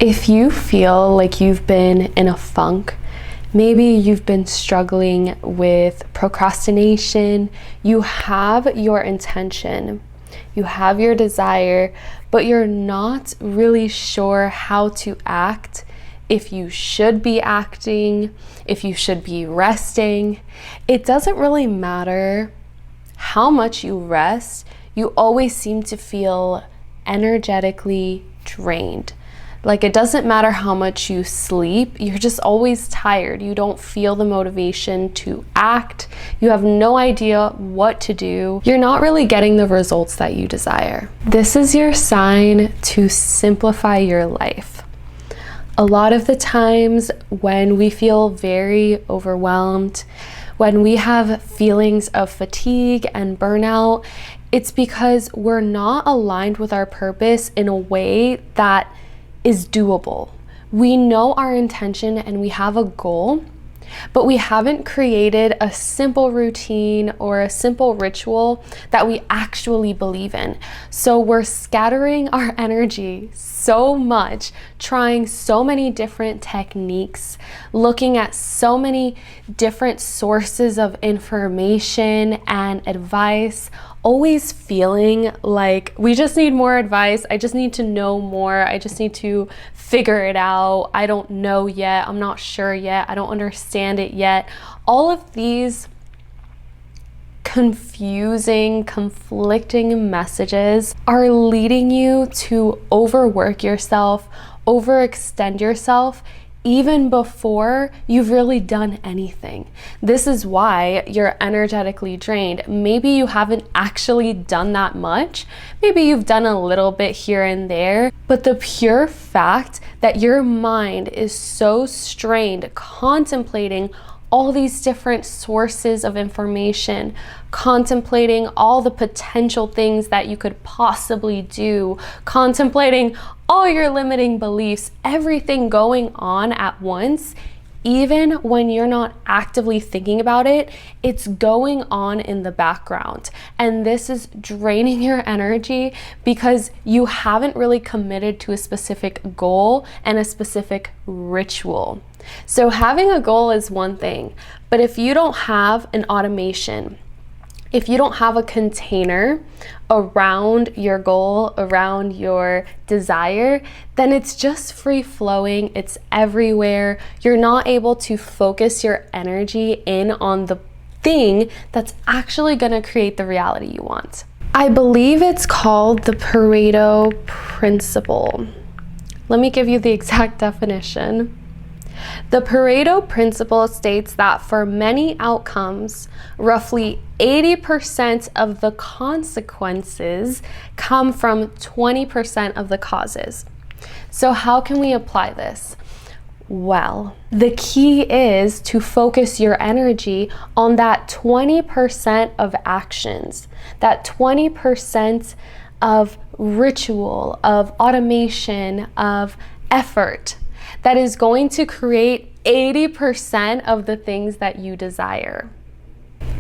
If you feel like you've been in a funk, maybe you've been struggling with procrastination, you have your intention, you have your desire, but you're not really sure how to act, if you should be acting, if you should be resting. It doesn't really matter how much you rest, you always seem to feel energetically drained. Like, it doesn't matter how much you sleep, you're just always tired. You don't feel the motivation to act. You have no idea what to do. You're not really getting the results that you desire. This is your sign to simplify your life. A lot of the times when we feel very overwhelmed, when we have feelings of fatigue and burnout, it's because we're not aligned with our purpose in a way that is doable. We know our intention and we have a goal, but we haven't created a simple routine or a simple ritual that we actually believe in. So we're scattering our energy so much, trying so many different techniques, looking at so many different sources of information and advice, always feeling like we just need more advice. I just need to know more. I just need to figure it out. I don't know yet. I'm not sure yet. I don't understand it yet. All of these confusing, conflicting messages are leading you to overwork yourself, overextend yourself, even before you've really done anything. This is why you're energetically drained. Maybe you haven't actually done that much. Maybe you've done a little bit here and there, but the pure fact that your mind is so strained contemplating all these different sources of information, contemplating all the potential things that you could possibly do, contemplating all your limiting beliefs, everything going on at once, even when you're not actively thinking about it, it's going on in the background. And this is draining your energy because you haven't really committed to a specific goal and a specific ritual. So having a goal is one thing, but if you don't have an automation, if you don't have a container around your goal, around your desire, then it's just free flowing, it's everywhere. You're not able to focus your energy in on the thing that's actually gonna create the reality you want. I believe it's called the Pareto Principle. Let me give you the exact definition. The Pareto Principle states that for many outcomes, roughly 80% of the consequences come from 20% of the causes. So how can we apply this? Well, the key is to focus your energy on that 20% of actions, that 20% of ritual, of automation, of effort that is going to create 80% of the things that you desire.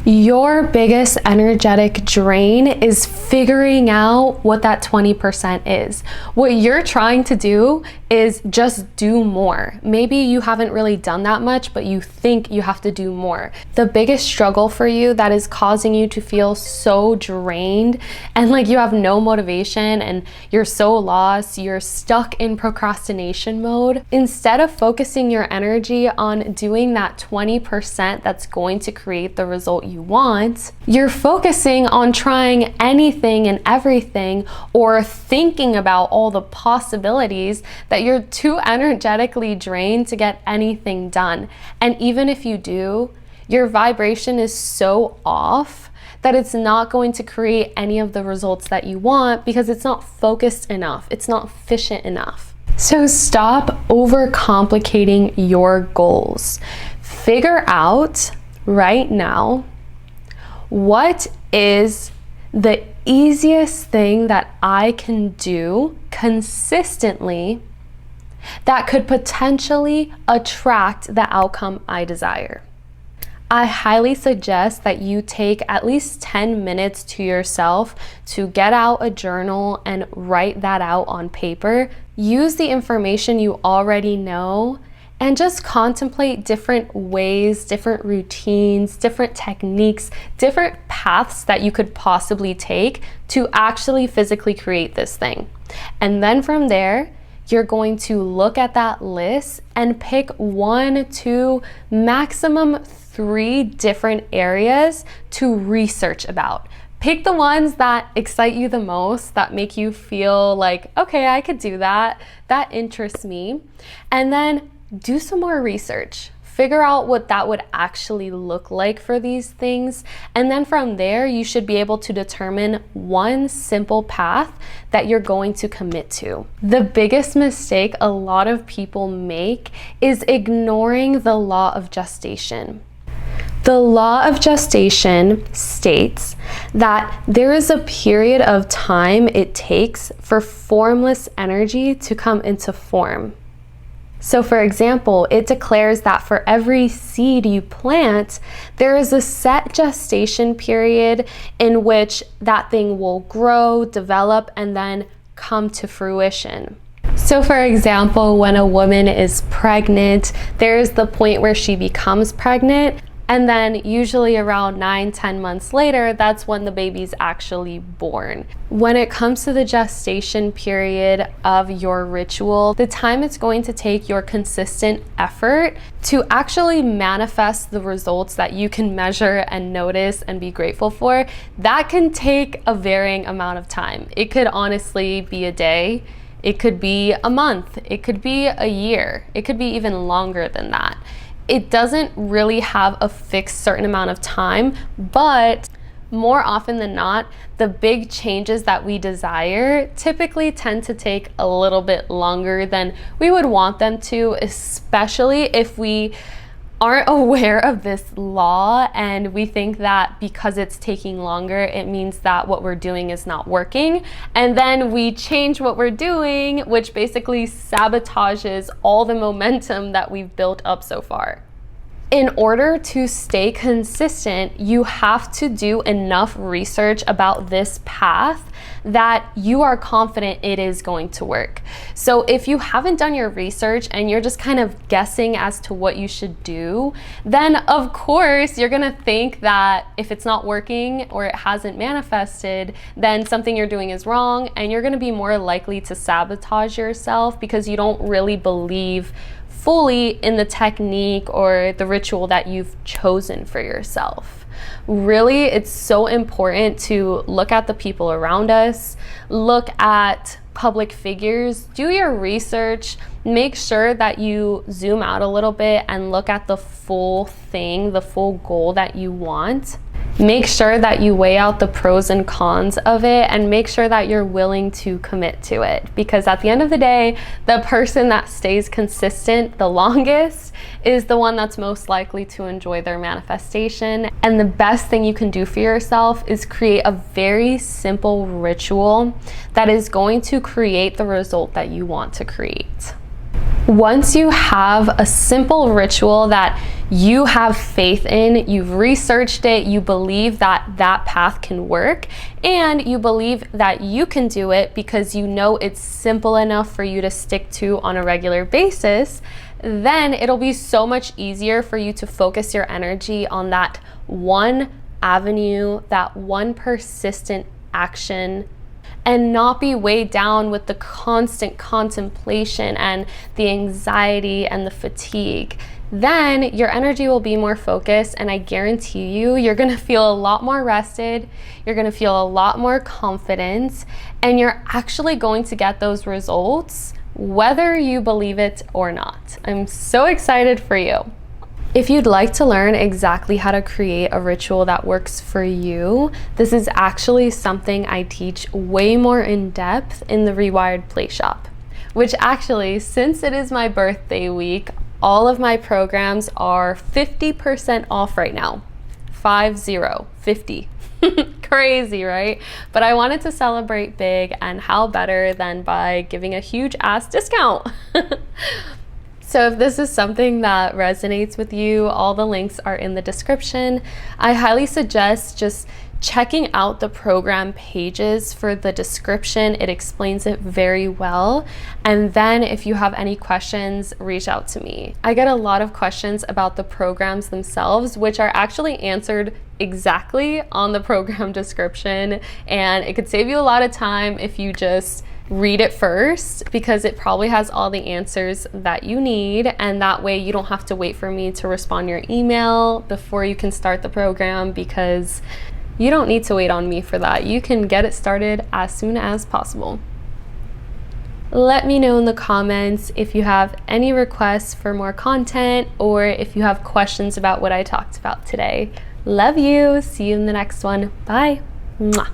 Your biggest energetic drain is figuring out what that 20% is. What you're trying to do is just do more. Maybe you haven't really done that much, but you think you have to do more. The biggest struggle for you that is causing you to feel so drained and like you have no motivation and you're so lost, you're stuck in procrastination mode. Instead of focusing your energy on doing that 20% that's going to create the result you want, you're focusing on trying anything and everything or thinking about all the possibilities that you're too energetically drained to get anything done. And even if you do, your vibration is so off that it's not going to create any of the results that you want because it's not focused enough, it's not efficient enough. So stop overcomplicating your goals. Figure out right now, what is the easiest thing that I can do consistently that could potentially attract the outcome I desire? I highly suggest that you take at least 10 minutes to yourself to get out a journal and write that out on paper. Use the information you already know and just contemplate different ways, different routines, different techniques, different paths that you could possibly take to actually physically create this thing. And then from there, you're going to look at that list and pick 1, 2, maximum 3 different areas to research about. Pick the ones that excite you the most, that make you feel like, okay, I could do that. That interests me. And then do some more research. Figure out what that would actually look like for these things. And then from there, you should be able to determine one simple path that you're going to commit to. The biggest mistake a lot of people make is ignoring the law of gestation. The law of gestation states that there is a period of time it takes for formless energy to come into form. So for example, it declares that for every seed you plant, there is a set gestation period in which that thing will grow, develop, and then come to fruition. So for example, when a woman is pregnant, there is the point where she becomes pregnant. And then usually around 9-10 months later, that's when the baby's actually born. When it comes to the gestation period of your ritual, the time it's going to take your consistent effort to actually manifest the results that you can measure and notice and be grateful for, that can take a varying amount of time. It could honestly be a day. It could be a month. It could be a year. It could be even longer than that. It doesn't really have a fixed certain amount of time, but more often than not, the big changes that we desire typically tend to take a little bit longer than we would want them to, especially if we aren't aware of this law and we think that because it's taking longer, it means that what we're doing is not working. And then we change what we're doing, which basically sabotages all the momentum that we've built up so far. In order to stay consistent, you have to do enough research about this path that you are confident it is going to work. So if you haven't done your research and you're just kind of guessing as to what you should do, then of course you're gonna think that if it's not working or it hasn't manifested, then something you're doing is wrong, and you're gonna be more likely to sabotage yourself because you don't really believe fully in the technique or the ritual that you've chosen for yourself. Really, it's so important to look at the people around us, look at public figures, do your research, make sure that you zoom out a little bit and look at the full thing, the full goal that you want. Make sure that you weigh out the pros and cons of it, and make sure that you're willing to commit to it. Because at the end of the day, the person that stays consistent the longest is the one that's most likely to enjoy their manifestation. And the best thing you can do for yourself is create a very simple ritual that is going to create the result that you want to create. Once you have a simple ritual that you have faith in, you've researched it, you believe that that path can work, and you believe that you can do it because you know it's simple enough for you to stick to on a regular basis, then it'll be so much easier for you to focus your energy on that one avenue, that one persistent action, and not be weighed down with the constant contemplation and the anxiety and the fatigue. Then your energy will be more focused, and I guarantee you, you're gonna feel a lot more rested, you're gonna feel a lot more confident, and you're actually going to get those results whether you believe it or not. I'm so excited for you. If you'd like to learn exactly how to create a ritual that works for you, this is actually something I teach way more in depth in the Rewired Play Shop, which actually, since it is my birthday week, all of my programs are 50% off right now. 50. Crazy, right? But I wanted to celebrate big, and how better than by giving a huge ass discount. So if this is something that resonates with you, all the links are in the description. I highly suggest just checking out the program pages for the description. It explains it very well. And then if you have any questions, reach out to me. I get a lot of questions about the programs themselves, which are actually answered exactly on the program description. And it could save you a lot of time if you just read it first, because it probably has all the answers that you need, and that way you don't have to wait for me to respond your email before you can start the program, because you don't need to wait on me for that. You can get it started as soon as possible. Let me know in the comments if you have any requests for more content, or if you have questions about what I talked about today. Love you. See you in the next one. Bye. Mwah.